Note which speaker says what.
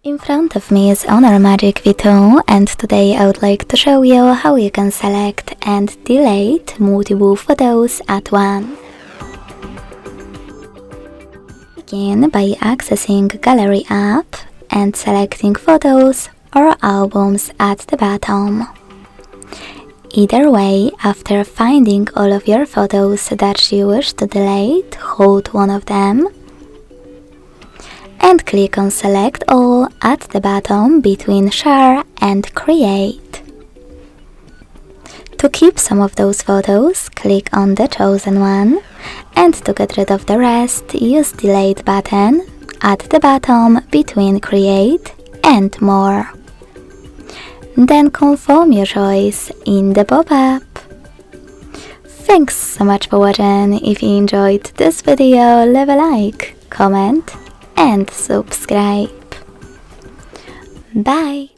Speaker 1: In front of me is Honor Magic V2, and today I would like to show you how you can select and delete multiple photos at once. Begin by accessing Gallery app and selecting photos or albums at the bottom. Either way, after finding all of your photos that you wish to delete, hold one of them and click on Select All at the bottom between Share and Create. To keep some of those photos, click on the chosen one, and to get rid of the rest, use Delete button at the bottom between Create and More. Then confirm your choice in the pop-up. Thanks so much for watching. If you enjoyed this video, leave a like, comment and subscribe. Bye!